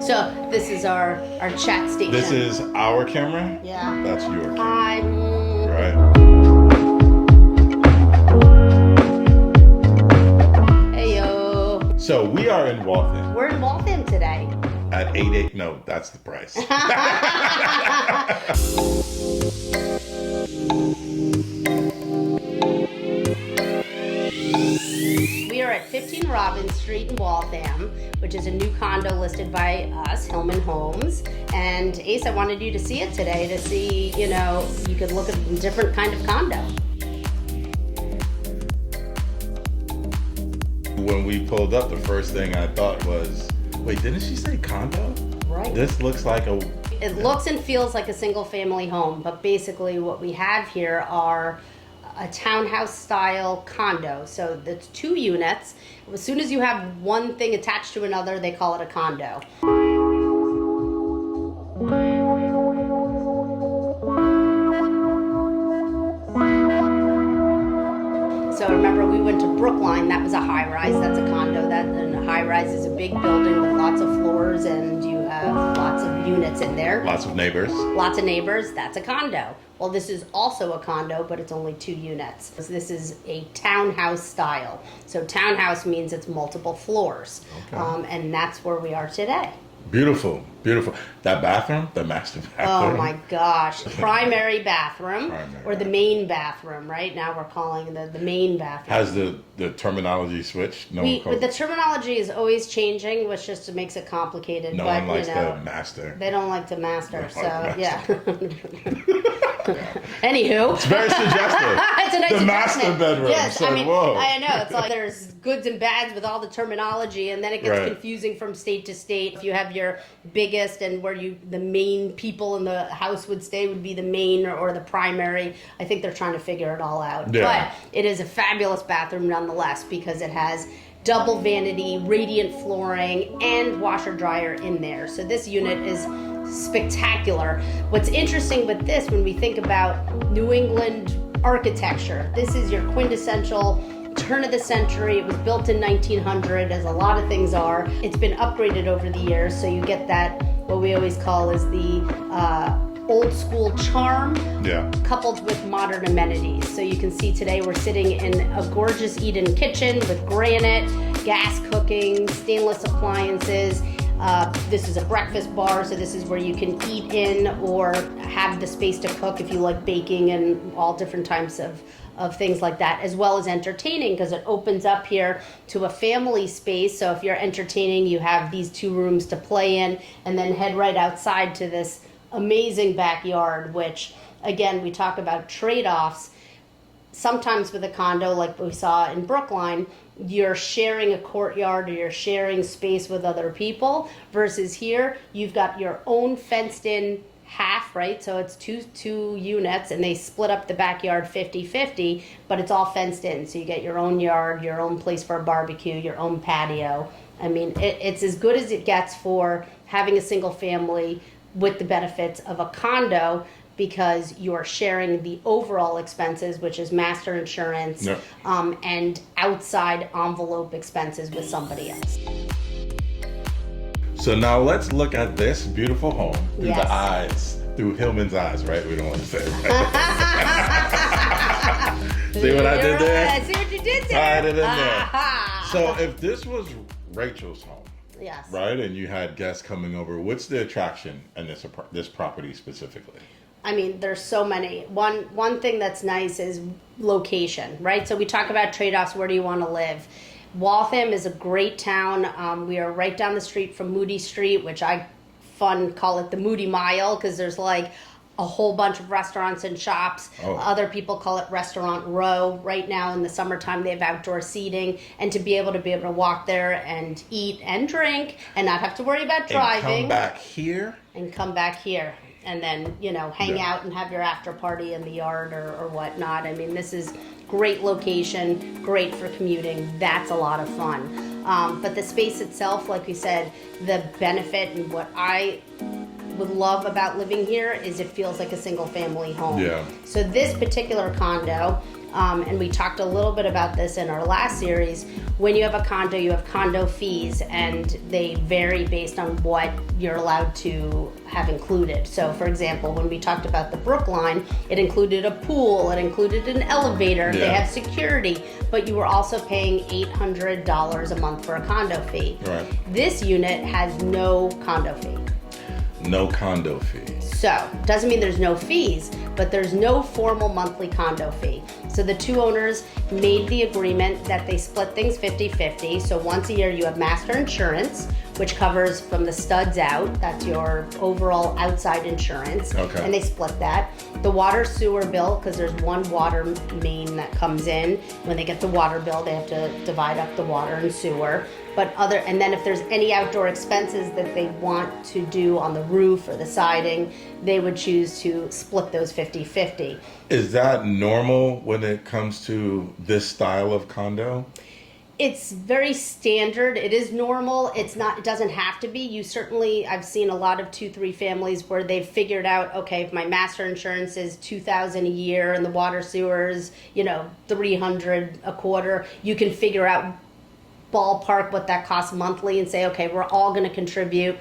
So this is our chat station. This is our camera? Yeah. That's your camera. Right. Hey, yo. So we are in Waltham. We're in Waltham today. At 88, no, that's the price. We are at 15 Robbins Street in Waltham, which is a new condo listed by us, Hillman Homes. And Ace, I wanted you to see it today to see, you know, you could look at a different kind of condo. When we pulled up, the first thing I thought was, wait, didn't she say condo? Right. This looks like a... It looks and feels like a single family home, but basically what we have here are a townhouse style condo. So that's 2 units. As soon as you have one thing attached to another, they call it a condo. So remember, we went to Brookline. That was a high rise. That's a condo. And a high rise is a big building with lots of floors, and you have lots of units in there. Lots of neighbors. Lots of neighbors. That's a condo. Well, this is also a condo, but it's only 2 units. This is a townhouse style. So townhouse means it's multiple floors. Okay. And that's where we are today. Beautiful, beautiful. That bathroom, the master bathroom. Oh my gosh. Primary bathroom. Primary or the main bathroom, right? Now we're calling the main bathroom. Has the terminology switched? The terminology is always changing, which just makes it complicated. No but, one likes you know, the master. They don't like to master, so master. yeah. Anywho. It's very suggestive. It's a nice the master adjustment. bedroom. Yes, So, I mean, whoa. I know. It's like there's goods and bads with all the terminology, and then it gets Right. confusing from state to state. If you have your biggest and where the main people in the house would stay would be the main or the primary. I think they're trying to figure it all out. Yeah. But it is a fabulous bathroom nonetheless because it has double vanity, radiant flooring, and washer dryer in there. So this unit is spectacular. What's interesting with this, when we think about New England architecture, this is your quintessential turn of the century. It was built in 1900, as a lot of things are. It's been upgraded over the years, so you get that, what we always call is the old school charm, Yeah. coupled with modern amenities. So you can see today we're sitting in a gorgeous Eden kitchen with granite, gas cooking, stainless appliances. This is a breakfast bar, so this is where you can eat in or have the space to cook if you like baking and all different types of things like that, as well as entertaining, because it opens up here to a family space. So if you're entertaining, you have these 2 rooms to play in, and then head right outside to this amazing backyard, which, again, we talk about trade-offs. Sometimes with a condo, like we saw in Brookline, you're sharing a courtyard or you're sharing space with other people, versus here, you've got your own fenced-in half, right? So it's two units, and they split up the backyard 50-50, but it's all fenced in. So you get your own yard, your own place for a barbecue, your own patio. I mean, it's as good as it gets for having a single family with the benefits of a condo, because you're sharing the overall expenses, which is master insurance, Yep. And outside envelope expenses with somebody else. So now let's look at this beautiful home through Yes. the eyes, through Hillman's eyes, right? We don't want to say it. See what I did there? I see what you did there. Tied it in there. Aha. So if this was Rachel's home, Yes. right, and you had guests coming over, what's the attraction in this property specifically? I mean, there's so many. One thing that's nice is location, right? So we talk about trade-offs. Where do you want to live? Waltham is a great town. We are right down the street from Moody Street, which I call it the Moody Mile, because there's like a whole bunch of restaurants and shops. Oh. Other people call it Restaurant Row. Right now in the summertime, they have outdoor seating, and to be able to walk there and eat and drink and not have to worry about driving. And come back here? And come back here. And then, you know, hang out and have your after party in the yard or whatnot. I mean, this is great location, great for commuting. That's a lot of fun. But the space itself, like we said, the benefit and what I would love about living here is it feels like a single family home. Yeah. So this particular condo and we talked a little bit about this in our last series. When you have a condo, you have condo fees, and they vary based on what you're allowed to have included. So for example, when we talked about the Brookline, it included a pool, it included an elevator, they have security, but you were also paying $800 a month for a condo fee. Right. This unit has no condo fee. No condo fee. So, doesn't mean there's no fees, but there's no formal monthly condo fee. So the two owners made the agreement that they split things 50-50. So once a year you have master insurance, which covers from the studs out. That's your overall outside insurance. Okay. And they split that. The water sewer bill, because there's one water main that comes in. When they get the water bill, they have to divide up the water and sewer. And then if there's any outdoor expenses that they want to do on the roof or the siding, they would choose to split those 50-50. Is that normal when it comes to this style of condo? It's very standard. It is normal. It doesn't have to be. I've seen a lot of 2-3 families where they've figured out, okay, if my master insurance is $2,000 a year and the water sewers, $300 a quarter, you can figure out ballpark what that costs monthly and say, okay, we're all going to contribute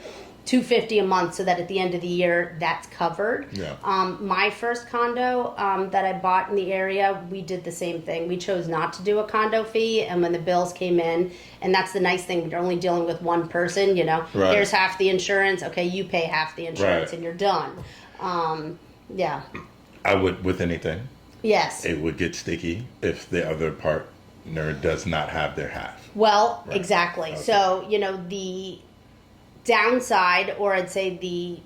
$250 a month so that at the end of the year that's covered. Yeah. My first condo that I bought in the area, we did the same thing. We chose not to do a condo fee, and when the bills came in, and that's the nice thing, you're only dealing with one person, Right. Here's half the insurance, okay, you pay half the insurance, Right. and you're done. Yeah. I would, with anything. Yes. It would get sticky if the other partner does not have their half. Well, Right. exactly. Okay. So, the downside, or I'd say the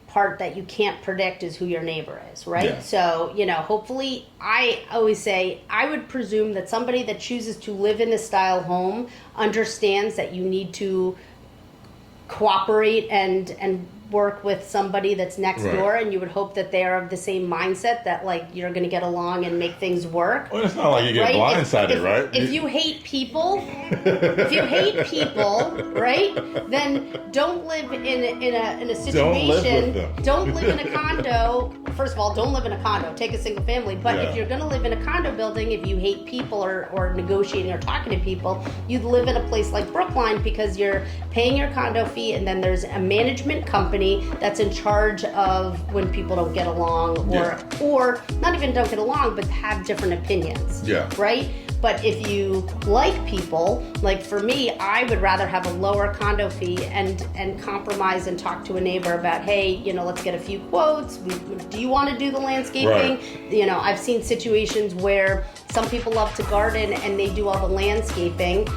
part that you can't predict, is who your neighbor is, right? Yeah. So, hopefully, I always say, I would presume that somebody that chooses to live in this style home understands that you need to cooperate and work with somebody that's next Right. door, and you would hope that they are of the same mindset that you're going to get along and make things work. Well, it's not like you get Right? blindsided, right? If you hate people, right, then don't live in a situation. Don't live with them. Don't live in a condo. First of all, don't live in a condo. Take a single family. But Yeah. if you're going to live in a condo building, if you hate people or negotiating or talking to people, you'd live in a place like Brookline, because you're paying your condo fee, and then there's a management company that's in charge of when people don't get along, or not even don't get along, but have different opinions. Yeah. Right? But if you like people, like for me, I would rather have a lower condo fee and compromise and talk to a neighbor about, hey, let's get a few quotes. Do you want to do the landscaping? Right. I've seen situations where some people love to garden and they do all the landscaping.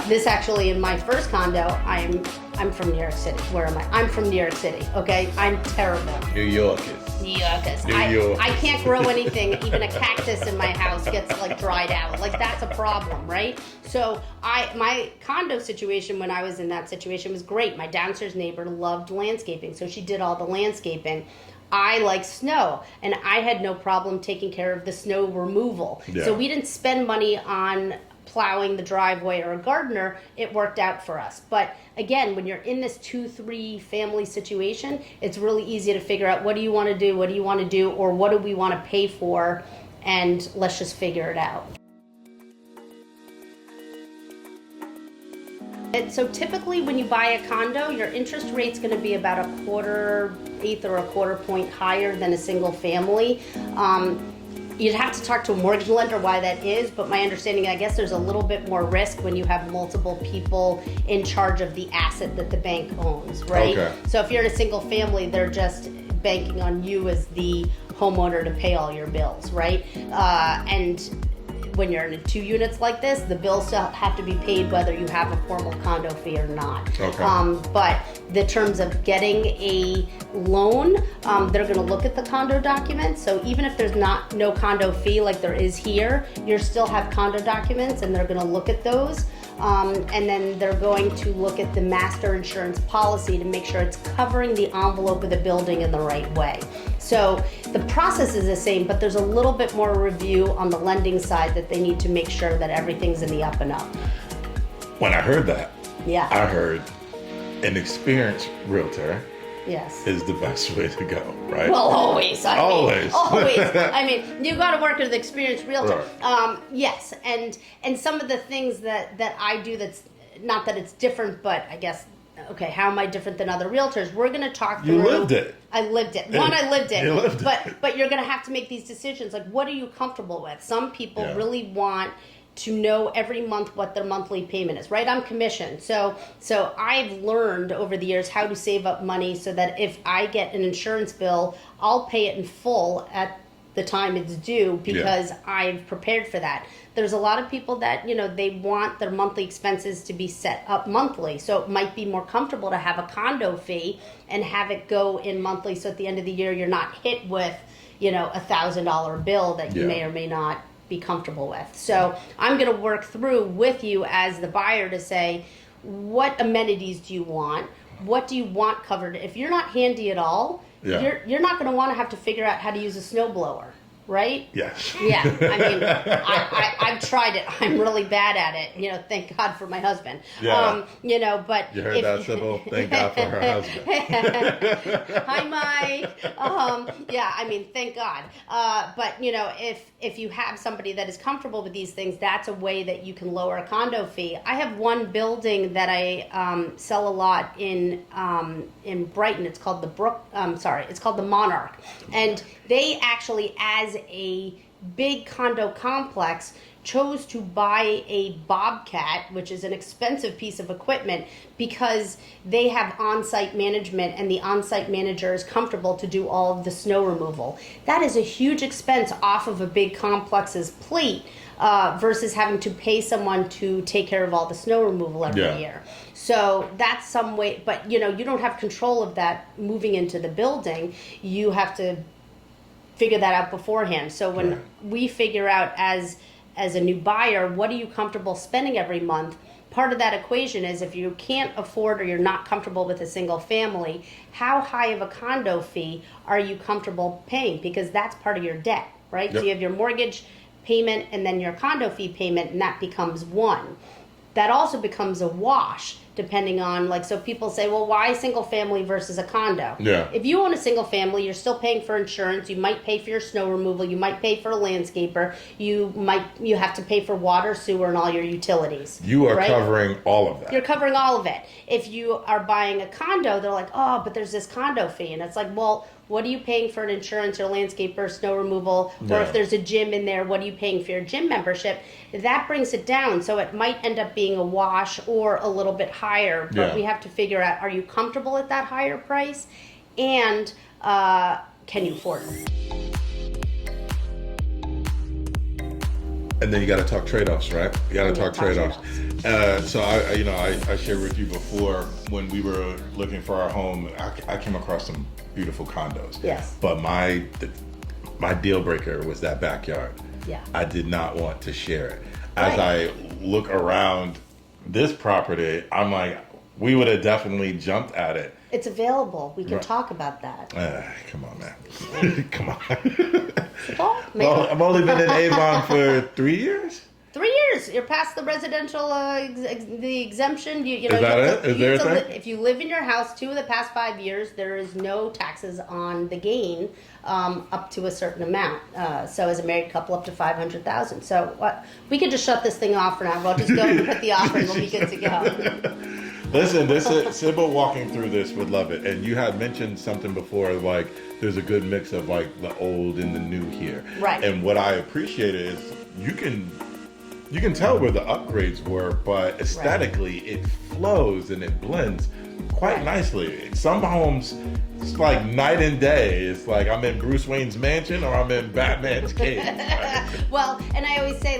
This actually, in my first condo, I'm from New York City. Where am I? I'm from New York City. Okay, I'm terrible. New Yorkers. New Yorkers. New York. I can't grow anything. Even a cactus in my house gets dried out. That's a problem, right? So my condo situation, when I was in that situation, was great. My downstairs neighbor loved landscaping, so she did all the landscaping. I like snow, and I had no problem taking care of the snow removal. Yeah. So we didn't spend money on plowing the driveway or a gardener. It worked out for us. But again, when you're in this 2-3 family situation, it's really easy to figure out, what do you want to do, or what do we want to pay for, and let's just figure it out. So typically when you buy a condo, your interest rate's going to be about a quarter-eighth or a quarter point higher than a single family. You'd have to talk to a mortgage lender why that is, but my understanding, I guess there's a little bit more risk when you have multiple people in charge of the asset that the bank owns, right? Okay. So if you're in a single family, they're just banking on you as the homeowner to pay all your bills, right? And when you're in 2 units like this, the bills still have to be paid whether you have a formal condo fee or not. Okay. But the terms of getting a loan, they're going to look at the condo documents. So even if there's no condo fee like there is here, you still have condo documents, and they're going to look at those. And then they're going to look at the master insurance policy to make sure it's covering the envelope of the building in the right way. So the process is the same, but there's a little bit more review on the lending side that they need to make sure that everything's in the up and up. When I heard that, Yeah. I heard an experienced realtor Yes. is the best way to go, right? Well, always. Always. Always. I mean, you got to work with an experienced realtor. Right. Yes, and some of the things that I do, that's not that it's different, but I guess, okay, how am I different than other realtors? We're going to talk through. You lived it. I lived it. I lived it. You lived it. But you're going to have to make these decisions. Like, what are you comfortable with? Some people Yeah. really want to know every month what their monthly payment is, right? I'm commissioned. So I've learned over the years how to save up money so that if I get an insurance bill, I'll pay it in full at the time it's due because I've prepared for that. There's a lot of people that, they want their monthly expenses to be set up monthly. So it might be more comfortable to have a condo fee and have it go in monthly. So at the end of the year, you're not hit with, $1,000 bill that you may or may not be comfortable with. So I'm going to work through with you as the buyer to say, what amenities do you want? What do you want covered? If you're not handy at all, you're not going to want to have to figure out how to use a snowblower, right? Yes. Yeah. I mean, I've tried it. I'm really bad at it. Thank God for my husband. Yeah. But You heard that, Sybil? Thank God for her husband. Hi, Mike. Yeah, I mean, thank God. But if you have somebody that is comfortable with these things, that's a way that you can lower a condo fee. I have one building that I sell a lot in Brighton. It's called it's called the Monarch, and they actually, as a big condo complex, chose to buy a Bobcat, which is an expensive piece of equipment, because they have on-site management and the on-site manager is comfortable to do all of the snow removal. That is a huge expense off of a big complex's plate versus having to pay someone to take care of all the snow removal every year. So that's some way, but you don't have control of that moving into the building. You have to figure that out beforehand. So when we figure out as a new buyer, what are you comfortable spending every month? Part of that equation is if you can't afford or you're not comfortable with a single family, how high of a condo fee are you comfortable paying? Because that's part of your debt, right? Yep. So you have your mortgage payment and then your condo fee payment, and that becomes one. That also becomes a wash depending on, so people say, well, why single family versus a condo? Yeah. If you own a single family, you're still paying for insurance. You might pay for your snow removal. You might pay for a landscaper. You have to pay for water, sewer, and all your utilities. You are covering all of that. You're covering all of it. If you are buying a condo, they're like, oh, but there's this condo fee. And it's like, well, what are you paying for an insurance or landscaper, snow removal? Or if there's a gym in there, what are you paying for your gym membership? That brings it down. So it might end up being a wash or a little bit higher. But we have to figure out, are you comfortable at that higher price? And can you afford it? And then you got to talk trade-offs, right? You got to talk trade-offs. So I shared with you before when we were looking for our home, I came across some beautiful condos. Yes. But my deal breaker was that backyard. Yeah. I did not want to share it. As I look around this property, I'm like, we would have definitely jumped at it. It's available. We can talk about that. Come on, man. Come on. Well, I've only been in Avon for 3 years. 3 years. You're past the residential the exemption. Is that it? Is there a thing? If you live in your house 2 of the past 5 years, there is no taxes on the gain up to a certain amount. So as a married couple, up to $500,000. So we could just shut this thing off for now. We'll just go and put the offer, and we'll be good to go. Listen, Sybil walking through this would love it. And you had mentioned something before, like there's a good mix of like the old and the new here. Right. And what I appreciated is you can tell where the upgrades were, but aesthetically it flows and it blends quite nicely. Some homes, it's like night and day. It's like I'm in Bruce Wayne's mansion or I'm in Batman's cave. Right? Well, and I always say,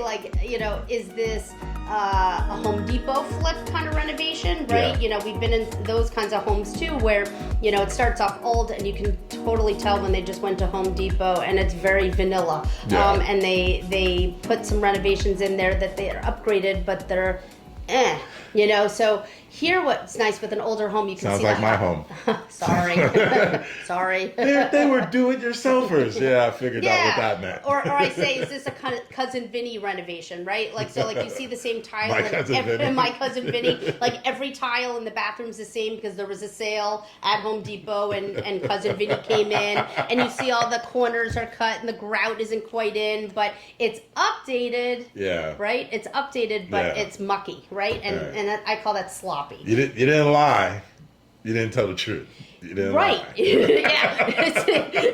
is this a Home Depot flip kind of renovation, right? Yeah. We've been in those kinds of homes too, where it starts off old and you can totally tell when they just went to Home Depot, and it's very vanilla. Yeah. And they put some renovations in there that they are upgraded, but they're so Here, what's nice with an older home, you can Sounds see like the my home. Sorry. Sorry. They were do-it-yourselfers. Yeah, I figured out what that meant. Or I say, is this a Cousin Vinny renovation, right? Like, so like you see the same tile. My Cousin Vinny. My Cousin Vinny. Like every tile in the bathroom's the same because there was a sale at Home Depot and Cousin Vinny came in, and you see all the corners are cut and the grout isn't quite in, but it's updated. Yeah. Right? It's updated, but it's mucky, right? And I call that sloppy. You didn't lie. You didn't tell the truth. You didn't right. lie. Yeah.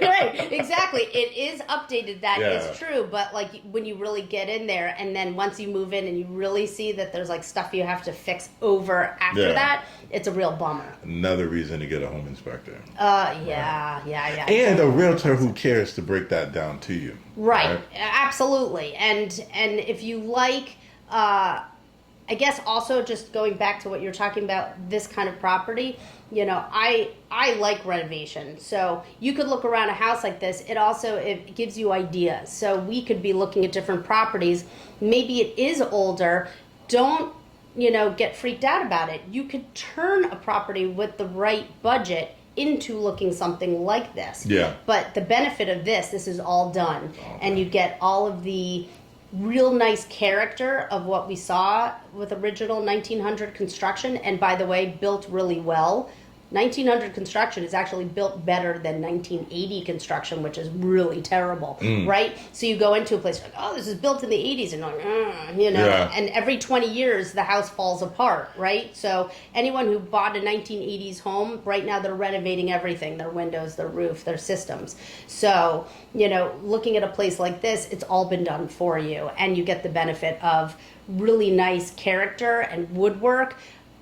Right. Exactly. It is updated. That is true. But like when you really get in there, and then once you move in and you really see that there's like stuff you have to fix over after that, it's a real bummer. Another reason to get a home inspector. Yeah. And a realtor who cares to break that down to you. Right. Absolutely. And if you like, I guess also just going back to what you're talking about, this kind of property, you know, I like renovation. So you could look around a house like this. It gives you ideas. So we could be looking at different properties. Maybe it is older. Don't, get freaked out about it. You could turn a property with the right budget into looking something like this. Yeah. But the benefit of this is all done. And you get all of the real nice character of what we saw with original 1900 construction, and by the way, built really well. 1900 construction is actually built better than 1980 construction, which is really terrible, right? So you go into a place like, oh, this is built in the 80s, and you're like, and every 20 years the house falls apart, right? So anyone who bought a 1980s home, right now they're renovating everything, their windows, their roof, their systems. So, looking at a place like this, it's all been done for you, and you get the benefit of really nice character and woodwork,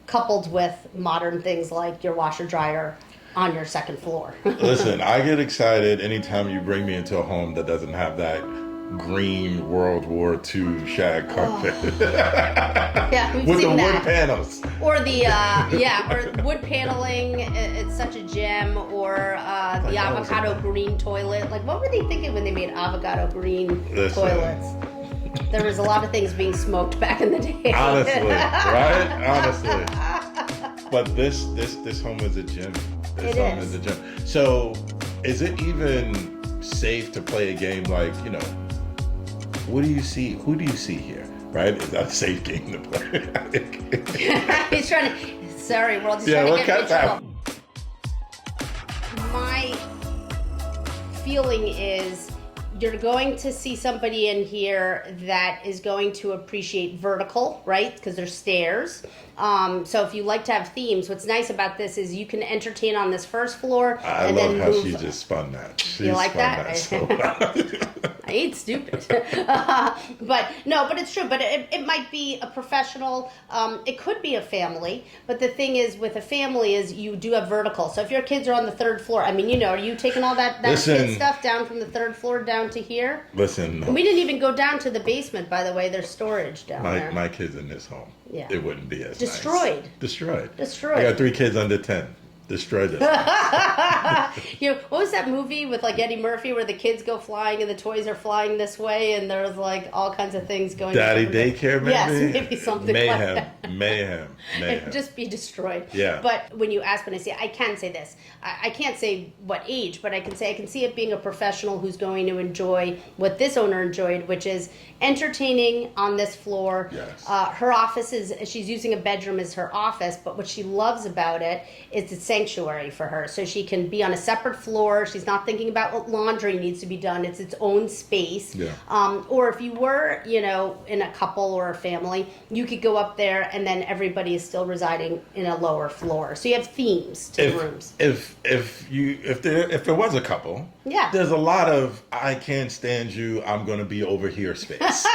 coupled with modern things like your washer dryer on your second floor. Listen, I get excited anytime you bring me into a home that doesn't have that green World War II shag carpet. Yeah, we've with seen the that. wood panels. Or the or wood paneling. It's such a gem. Or the avocado green toilet. Like, what were they thinking when they made avocado green toilets? There was a lot of things being smoked back in the day. Honestly, right? Honestly. But this home is a gem. This home is a gem. So, is it even safe to play a game like, what do you see? Who do you see here? Right? Is that a safe game to play? He's trying to. Sorry, world. He's trying to get me. My feeling is, you're going to see somebody in here that is going to appreciate vertical, right? Because there's stairs. So if you like to have themes, what's nice about this is you can entertain on this first floor. I love how she just spun that. You like that? So well. I ain't stupid. But it's true. But it might be a professional. It could be a family. But the thing is, with a family, is you do have vertical. So if your kids are on the third floor, are you taking all that kid stuff down from the third floor down to here? Listen. And we didn't even go down to the basement, by the way. There's storage down there. My kids in this home. Yeah. It wouldn't be as Destroyed. nice. Destroyed. I got 3 kids under 10. Destroyed this. What was that movie with like Eddie Murphy where the kids go flying and the toys are flying this way and there's like all kinds of things going on? Daddy daycare, maybe? Yes, maybe something like that. Mayhem. It'd just be destroyed. Yeah. But when you ask, I can say this. I can't say what age, but I can see it being a professional who's going to enjoy what this owner enjoyed, which is entertaining on this floor. Yes. Her office she's using a bedroom as her office, but what she loves about it is it's sanctuary for her. So she can be on a separate floor. She's not thinking about what laundry needs to be done. It's its own space. Yeah. Or if you were, in a couple or a family, you could go up there and then everybody is still residing in a lower floor. So you have themes to the rooms. If there was a couple, there's a lot of I can't stand you, I'm going to be over here space.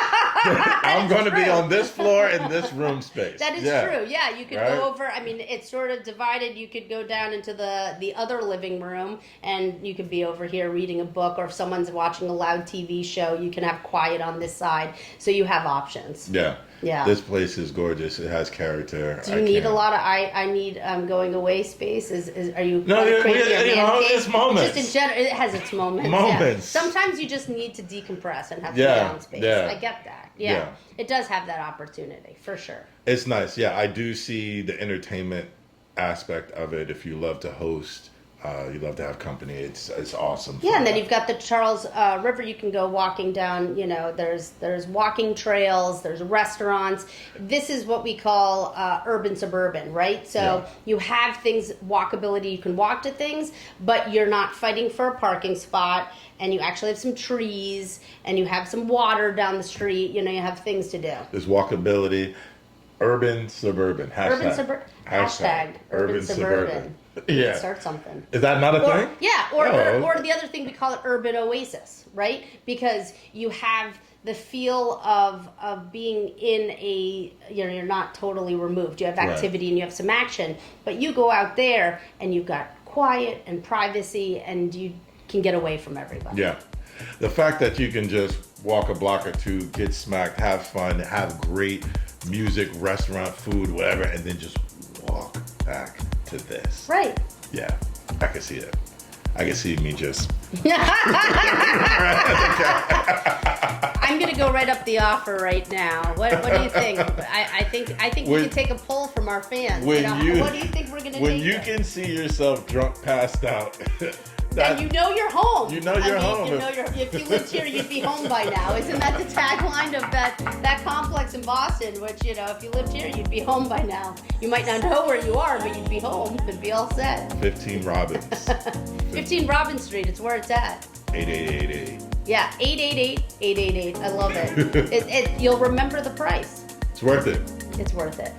I'm going to be on this floor in this room space. That is true. Yeah, you could go over. It's sort of divided. You could go down into the other living room, and you could be over here reading a book, or if someone's watching a loud TV show, you can have quiet on this side. So you have options. Yeah. Yeah. This place is gorgeous. It has character. Do you need a lot of I need going away space? Are you No, creating your man cave? it's moments. Just in general, it has its moments. Moments. Yeah. Sometimes you just need to decompress and have some Yeah, down space. yeah. I get that. Yeah. It does have that opportunity for sure. It's nice. Yeah, I do see the entertainment aspect of it. If you love to host, you love to have company. It's awesome. Yeah, and then you've got the Charles River. You can go walking down. You know, there's walking trails. There's restaurants. This is what we call urban suburban, right? So you have things walkability. You can walk to things, but you're not fighting for a parking spot. And you actually have some trees, and you have some water down the street. You know, you have things to do. There's walkability. Urban suburban. Hashtag urban suburban. Yeah. Start something. Is that not a thing? Yeah, or the other thing we call it urban oasis, right? Because you have the feel of being in a, you know, you're not totally removed. You have activity and you have some action, but you go out there and you've got quiet and privacy and you can get away from everybody. Yeah. The fact that you can just walk a block or two, get smacked, have fun, have great music, restaurant, food, whatever, and then just walk back to this. Right. Yeah, I can see it. I can see me just. I'm gonna go right up the offer right now. What do you think? I think we can take a poll from our fans. What do you think we're gonna when take? You can see yourself drunk, passed out. Then you know you're home. You know you're home. You know if you lived here, you'd be home by now. Isn't that the tagline of that complex in Boston? Which, you know, if you lived here, you'd be home by now. You might not know where you are, but you'd be home. It'd be all set. 15 Robbins. 15 Robin Street. It's where it's at. 8888. Yeah, 888-888. I love it. You'll remember the price. It's worth it. It's worth it.